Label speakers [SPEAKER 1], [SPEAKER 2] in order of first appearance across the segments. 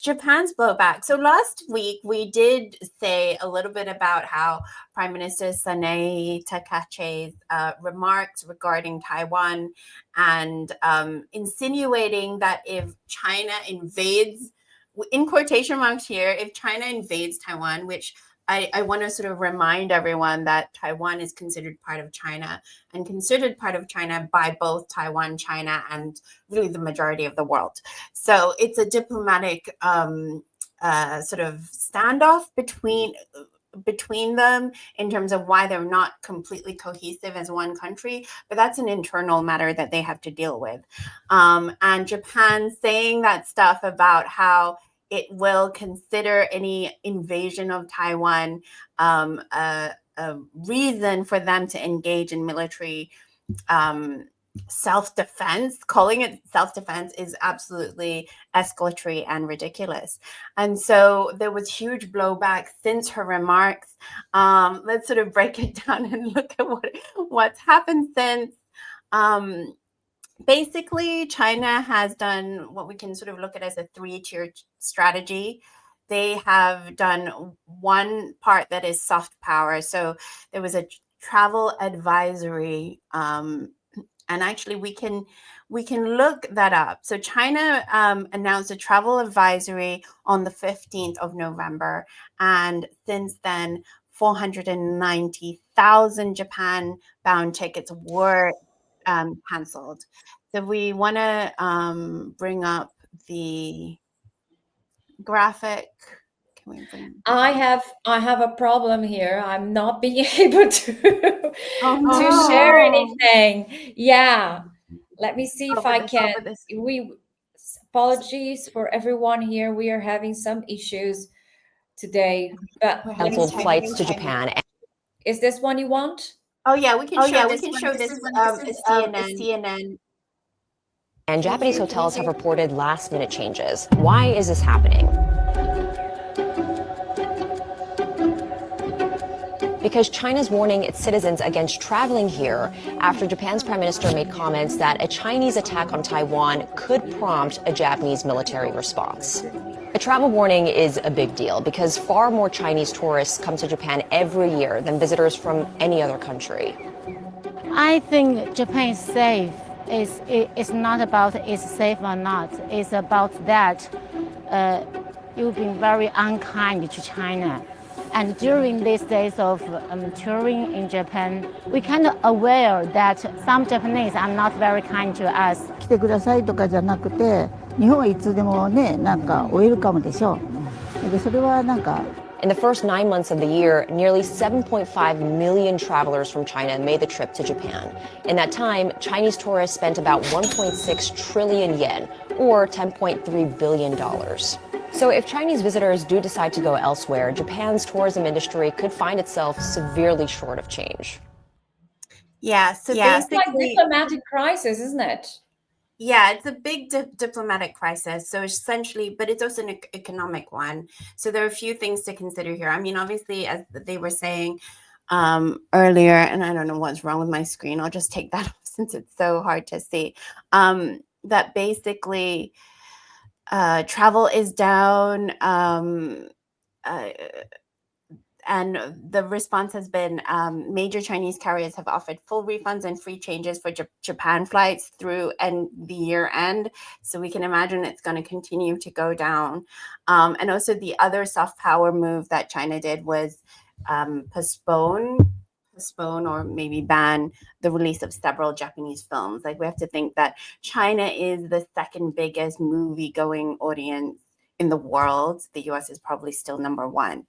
[SPEAKER 1] Japan's blowback. So last week we did say a little bit about how Prime Minister Sanae Takache's remarks regarding Taiwan and insinuating that if China invades, in quotation marks here, if China invades Taiwan, which I want to sort of remind everyone that Taiwan is considered part of China and considered part of China by both Taiwan, China, and really the majority of the world. So it's a diplomatic sort of standoff between them in terms of why they're not completely cohesive as one country, but that's an internal matter that they have to deal with. And Japan saying that stuff about how it will consider any invasion of Taiwan a reason for them to engage in military self-defense. Calling it self-defense is absolutely escalatory and ridiculous. And so there was huge blowback since her remarks. Let's sort of break it down and look at what's happened since. Basically, China has done what we can sort of look at as a three-tier strategy. They have done one part that is soft power. So there was a travel advisory, and actually we can look that up. So China announced a travel advisory on the 15th of November, and since then 490,000 Japan-bound tickets were canceled. So we want to bring up the graphic. Can we bring?
[SPEAKER 2] I have a problem here. I'm not being able to to share anything. Yeah, let me see if I can. Apologies for everyone here. We are having some issues today, but
[SPEAKER 3] canceled flights to Japan.
[SPEAKER 2] Is this one you want?
[SPEAKER 1] Oh yeah, we can show this. We can show this. CNN.
[SPEAKER 3] And Japanese hotels have reported last-minute changes. Why is this happening? Because China's warning its citizens against traveling here after Japan's prime minister made comments that a Chinese attack on Taiwan could prompt a Japanese military response. A travel warning is a big deal because far more Chinese tourists come to Japan every year than visitors from any other country.
[SPEAKER 4] I think Japan is safe. It's not about it's safe or not. It's about that you've been very unkind to China. And during these days of touring in Japan, we kind of aware that some Japanese are not very kind to us.
[SPEAKER 5] 来てくださいとかじゃなくて、日本はいつでもね、なんかウェルカムでしょ。で、それはなんか。
[SPEAKER 3] In the first 9 months of the year, nearly 7.5 million travelers from China made the trip to Japan. In that time, Chinese tourists spent about 1.6 trillion yen, or $10.3 billion. So if Chinese visitors do decide to go elsewhere, Japan's tourism industry could find itself severely short of change.
[SPEAKER 1] Yeah, so
[SPEAKER 2] it's like a diplomatic crisis, isn't it?
[SPEAKER 1] Yeah, it's a big diplomatic crisis. So essentially, but it's also an economic one. So there are a few things to consider here. I mean, obviously, as they were saying earlier, and I don't know what's wrong with my screen. I'll just take that off since it's so hard to see. That basically travel is down. And the response has been major Chinese carriers have offered full refunds and free changes for Japan flights through the year end. So we can imagine it's going to continue to go down. And also the other soft power move that China did was postpone or maybe ban the release of several Japanese films. Like we have to think that China is the second biggest movie going audience in the world. The US is probably still number one.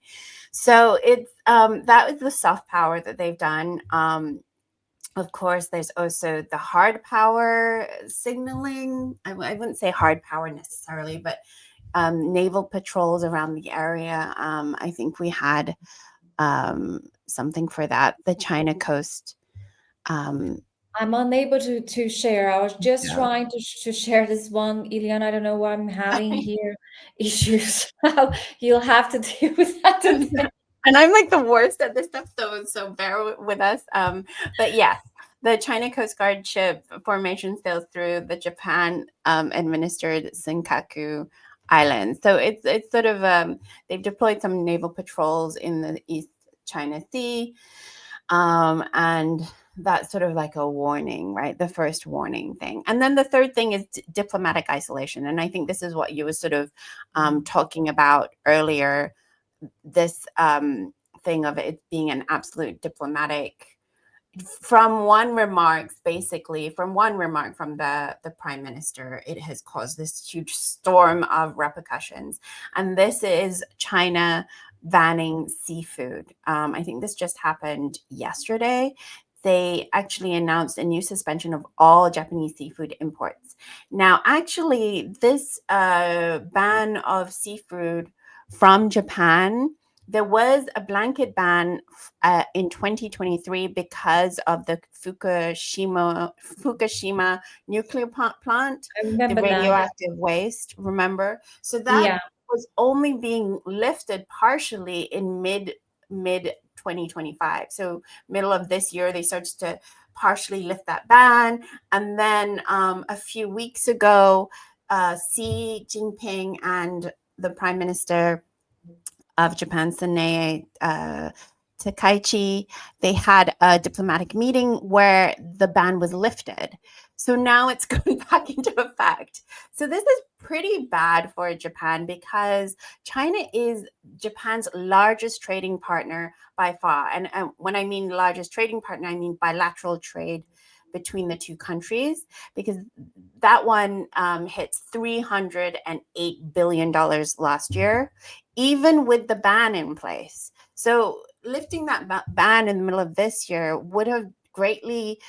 [SPEAKER 1] So it's that was the soft power that they've done. Of course, there's also the hard power signaling. I wouldn't say hard power necessarily, but naval patrols around the area. I think we had something for that. The China coast.
[SPEAKER 2] I'm unable to share. I was just trying to share this one. Ileana, I don't know why I'm having here issues. You'll have to deal with that.
[SPEAKER 1] And I'm like the worst at this stuff, so bear with us. But yes, the China Coast Guard ship formation sails through the Japan administered Senkaku islands. So it's sort of they've deployed some naval patrols in the East China Sea, and that's sort of like a warning, right? The first warning thing. And then the third thing is diplomatic isolation. And I think this is what you were sort of talking about earlier, this thing of it being an absolute diplomatic, from one remark from the prime minister, it has caused this huge storm of repercussions. And this is China banning seafood. I think this just happened yesterday. They actually announced a new suspension of all Japanese seafood imports. Now, actually, this ban of seafood from Japan, there was a blanket ban in 2023 because of the Fukushima nuclear plant, the radioactive waste, remember? So that was only being lifted partially in mid 2025. So middle of this year, they started to partially lift that ban. And then a few weeks ago, Xi Jinping and the Prime Minister of Japan, Sanae Takaichi, they had a diplomatic meeting where the ban was lifted. So now it's going back into effect. So this is pretty bad for Japan because China is Japan's largest trading partner by far. And when I mean largest trading partner, I mean bilateral trade between the two countries, because that one hits $308 billion last year, even with the ban in place. So lifting that ban in the middle of this year would have greatly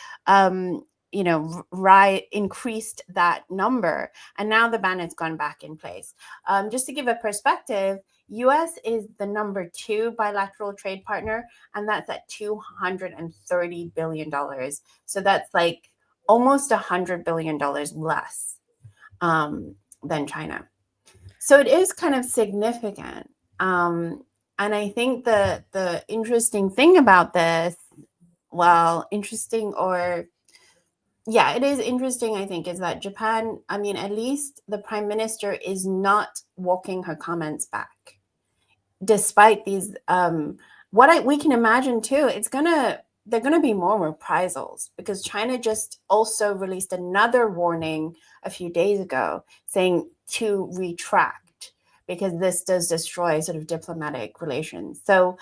[SPEAKER 1] increased that number. And now the ban has gone back in place. Just to give a perspective, US is the number 2 bilateral trade partner, and that's at $230 billion. So that's like almost $100 billion less than China. So it is kind of significant. And I think the interesting thing about this, it is interesting, I think, is that Japan, I mean, at least the prime minister is not walking her comments back. Despite these, we can imagine too, they're going to be more reprisals, because China just also released another warning a few days ago saying to retract, because this does destroy sort of diplomatic relations. So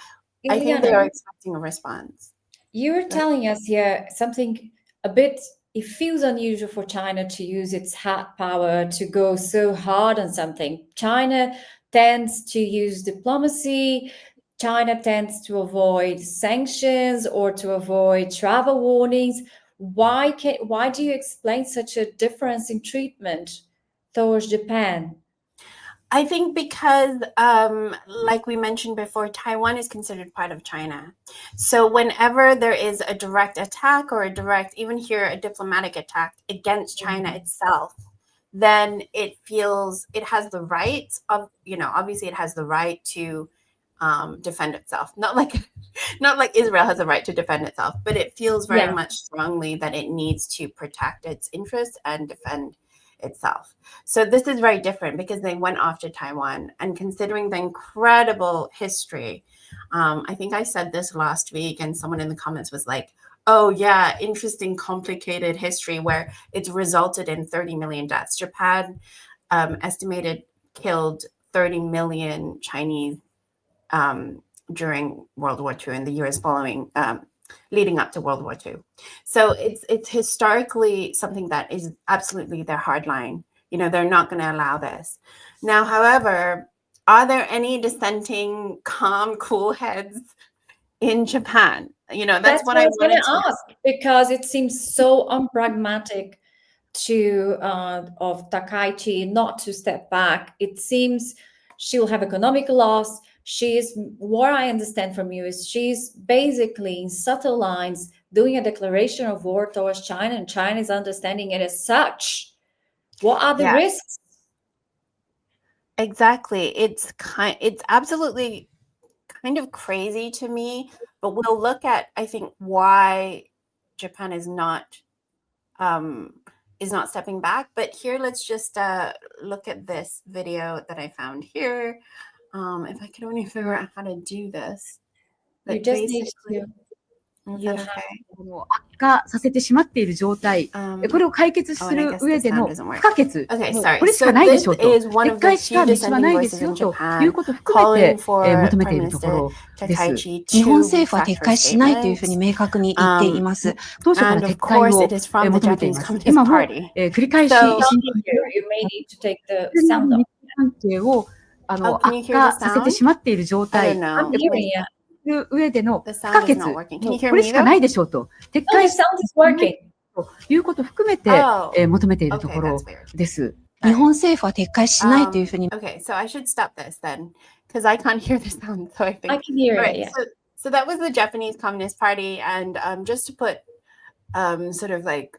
[SPEAKER 1] Ileana, I think they are expecting a response.
[SPEAKER 2] You were telling us here something a bit, it feels unusual for China to use its hard power to go so hard on something. China tends to use diplomacy. China tends to avoid sanctions or to avoid travel warnings. Why do you explain such a difference in treatment towards Japan?
[SPEAKER 1] I think because, like we mentioned before, Taiwan is considered part of China. So whenever there is a direct attack or even here, a diplomatic attack against China itself, then it has the right of, obviously it has the right to defend itself. Not like Israel has a right to defend itself, but it feels very much strongly that it needs to protect its interests and defend itself. So this is very different because they went after Taiwan, and considering the incredible history, I think I said this last week and someone in the comments was like, oh yeah, interesting, complicated history where it's resulted in 30 million deaths. Japan estimated killed 30 million Chinese during World War II and the years following, leading up to World War II. So it's historically something that is absolutely their hard line. They're not going to allow this. Now, however, are there any dissenting, calm, cool heads in Japan? That's what I was going to
[SPEAKER 2] ask, because it seems so unpragmatic of Takaichi not to step back. It seems she'll have economic loss. What I understand from you is she's basically in subtle lines doing a declaration of war towards China, and China is understanding it as such. What are the risks?
[SPEAKER 1] Exactly. It's absolutely kind of crazy to me, but we'll look at, I think, why Japan is not is not stepping back. But here, let's just look at this video that I found here. If I could only figure out how to do this.
[SPEAKER 2] You
[SPEAKER 1] But
[SPEAKER 2] just need
[SPEAKER 1] basically,
[SPEAKER 2] to.
[SPEAKER 1] is
[SPEAKER 2] You
[SPEAKER 1] that
[SPEAKER 2] have
[SPEAKER 1] okay?
[SPEAKER 6] 悪化させてしまっている状態、これを解決する上での不可欠、
[SPEAKER 1] Okay,
[SPEAKER 6] もう
[SPEAKER 1] sorry.
[SPEAKER 6] これしか
[SPEAKER 1] So
[SPEAKER 6] ないで
[SPEAKER 1] this
[SPEAKER 6] しょうと、
[SPEAKER 1] is one
[SPEAKER 6] 撤
[SPEAKER 1] of the
[SPEAKER 6] 回し
[SPEAKER 1] few
[SPEAKER 6] か道はないで
[SPEAKER 1] dissenting
[SPEAKER 6] すよ
[SPEAKER 1] voices in
[SPEAKER 6] とい
[SPEAKER 1] Japan
[SPEAKER 6] うことを含め
[SPEAKER 1] calling
[SPEAKER 6] て、
[SPEAKER 1] for
[SPEAKER 6] 求めてい
[SPEAKER 1] Prime
[SPEAKER 6] るところ
[SPEAKER 1] Minister
[SPEAKER 6] です。
[SPEAKER 1] Takaichi
[SPEAKER 7] 日
[SPEAKER 1] to
[SPEAKER 7] 本政府は
[SPEAKER 1] retract
[SPEAKER 7] 撤
[SPEAKER 1] her
[SPEAKER 7] 回しないというふうに
[SPEAKER 1] statements.
[SPEAKER 7] 明確に言っています。
[SPEAKER 6] 当初から
[SPEAKER 1] And
[SPEAKER 6] 撤
[SPEAKER 1] of
[SPEAKER 6] 回
[SPEAKER 1] course,
[SPEAKER 6] を
[SPEAKER 1] it is from the
[SPEAKER 6] 求めてい
[SPEAKER 1] Japanese
[SPEAKER 6] ます。
[SPEAKER 1] Communist
[SPEAKER 6] 今も、
[SPEAKER 1] Party.
[SPEAKER 6] 繰り返し
[SPEAKER 1] So-
[SPEAKER 6] 新
[SPEAKER 2] You may need to take the
[SPEAKER 6] 日
[SPEAKER 2] sound off.
[SPEAKER 6] 関係を
[SPEAKER 1] can you
[SPEAKER 6] 悪
[SPEAKER 1] hear
[SPEAKER 6] 化
[SPEAKER 1] the
[SPEAKER 6] させて
[SPEAKER 1] sound?
[SPEAKER 6] しまっている状
[SPEAKER 1] I
[SPEAKER 6] 態
[SPEAKER 1] don't
[SPEAKER 2] I'm
[SPEAKER 1] know.
[SPEAKER 2] hearing you.
[SPEAKER 6] という上での
[SPEAKER 1] The
[SPEAKER 6] 不
[SPEAKER 1] sound
[SPEAKER 6] 可
[SPEAKER 1] is
[SPEAKER 6] 欠、
[SPEAKER 1] not working. Can
[SPEAKER 6] も
[SPEAKER 1] you
[SPEAKER 6] う
[SPEAKER 1] hear
[SPEAKER 6] これ
[SPEAKER 1] me
[SPEAKER 6] しか
[SPEAKER 1] though?
[SPEAKER 6] ないでしょうと、撤
[SPEAKER 2] No, the
[SPEAKER 6] 回し
[SPEAKER 2] sound is working.
[SPEAKER 6] ということを含めて、
[SPEAKER 1] Oh,
[SPEAKER 6] 求めていると
[SPEAKER 1] okay,
[SPEAKER 6] ころ
[SPEAKER 1] that's weird.
[SPEAKER 6] です。
[SPEAKER 7] 日本政府は撤回しないというふうに、
[SPEAKER 1] Okay, so I should stop this then, because I can't hear the sound. So I think.
[SPEAKER 2] I can hear
[SPEAKER 1] All
[SPEAKER 2] it.
[SPEAKER 1] right,
[SPEAKER 2] Yeah.
[SPEAKER 1] so that was the Japanese Communist Party, and just to put sort of like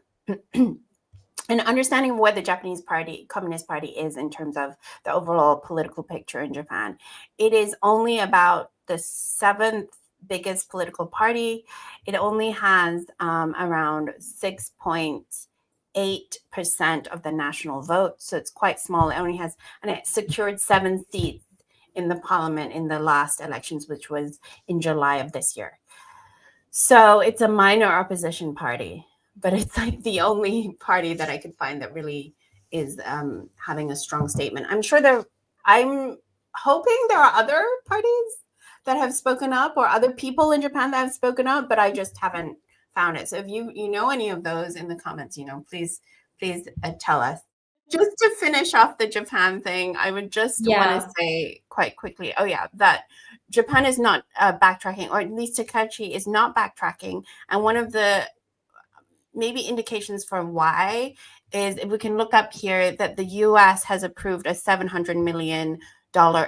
[SPEAKER 1] an understanding of what the Japanese Communist Party is in terms of the overall political picture in Japan, it is only about the 7th biggest political party. It only has around 6.8% of the national vote, so it's quite small. It only has, and it secured 7 seats in the parliament in the last elections, which was in July of this year. So it's a minor opposition party, but it's like the only party that I could find that really is having a strong statement. I'm hoping there are other parties that have spoken up, or other people in Japan that have spoken up, but I just haven't found it. So if you know any of those in the comments, please tell us. Just to finish off the Japan thing, I would just want
[SPEAKER 2] Yeah.
[SPEAKER 1] to say quite quickly, that Japan is not backtracking, or at least Takaichi is not backtracking. And one of the maybe indications for why is, if we can look up here, that the US has approved a $700 million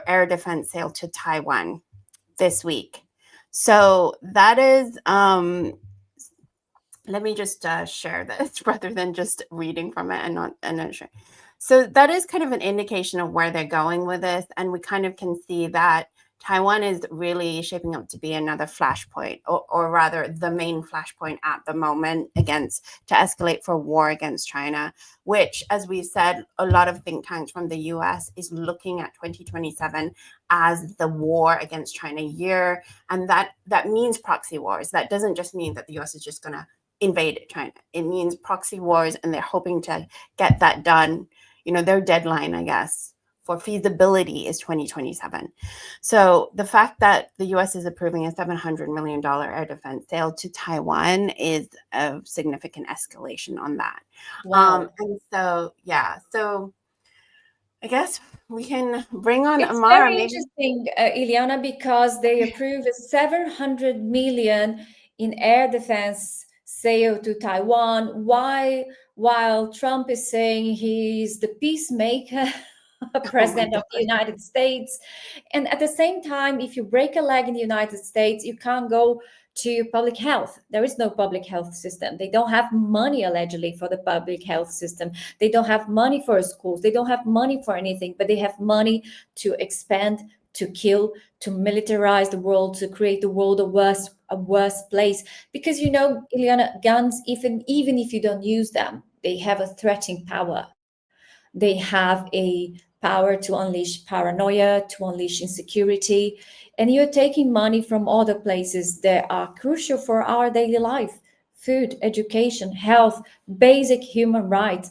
[SPEAKER 1] air defense sale to Taiwan this week. So that is, let me just share this rather than just reading from it and not sure. So that is kind of an indication of where they're going with this. And we kind of can see that Taiwan is really shaping up to be another flashpoint, or rather the main flashpoint at the moment to escalate for war against China, which, as we said, a lot of think tanks from the US is looking at 2027 as the war against China year. And that means proxy wars. That doesn't just mean that the US is just going to invade China. It means proxy wars, and they're hoping to get that done. Their deadline, I guess, for feasibility is 2027. So the fact that the US is approving a $700 million air defense sale to Taiwan is a significant escalation on that.
[SPEAKER 2] Wow.
[SPEAKER 1] And so, so I guess we can bring on
[SPEAKER 2] It's
[SPEAKER 1] Amara.
[SPEAKER 2] very interesting, Ileana, because they approved a 700 million in air defense sale to Taiwan. Why, while Trump is saying he's the peacemaker, president of the United States, and at the same time, if you break a leg in the United States, you can't go to public health. There is no public health system. They don't have money, allegedly, for the public health system. They don't have money for schools. They don't have money for anything, but they have money to expand, to kill, to militarize the world, to create the world a worse place. Because, Ileana, guns, even if you don't use them, they have a threatening power. They have a power to unleash paranoia, to unleash insecurity. And you're taking money from other places that are crucial for our daily life: food, education, health, basic human rights.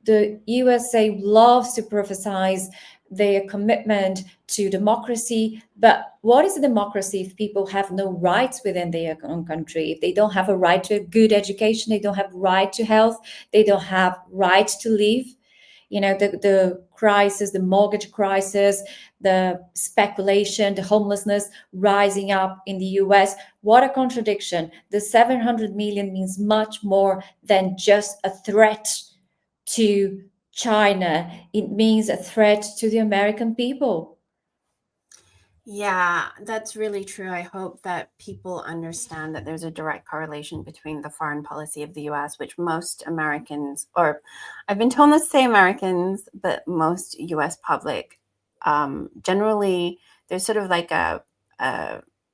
[SPEAKER 2] The USA loves to prophesize their commitment to democracy. But what is a democracy if people have no rights within their own country? If they don't have a right to a good education, they don't have right to health, they don't have right to live. The crisis, the mortgage crisis, the speculation, the homelessness rising up in the US. What a contradiction. The 700 million means much more than just a threat to China. It means a threat to the American people.
[SPEAKER 1] Yeah, that's really true. I hope that people understand that there's a direct correlation between the foreign policy of the US, which most Americans, or I've been told not to say Americans, but most US public, generally, there's sort of like a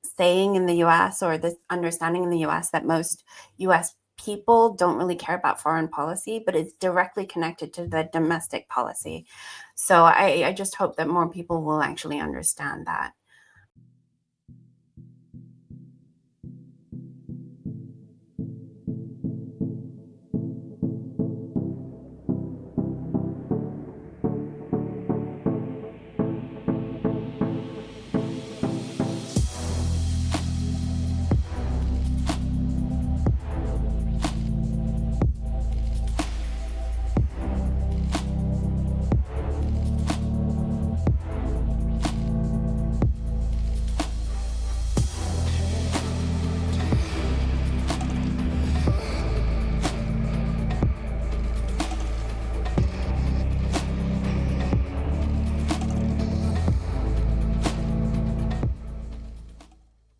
[SPEAKER 1] saying in the US, or this understanding in the US, that most US people don't really care about foreign policy, but it's directly connected to the domestic policy. So I just hope that more people will actually understand that.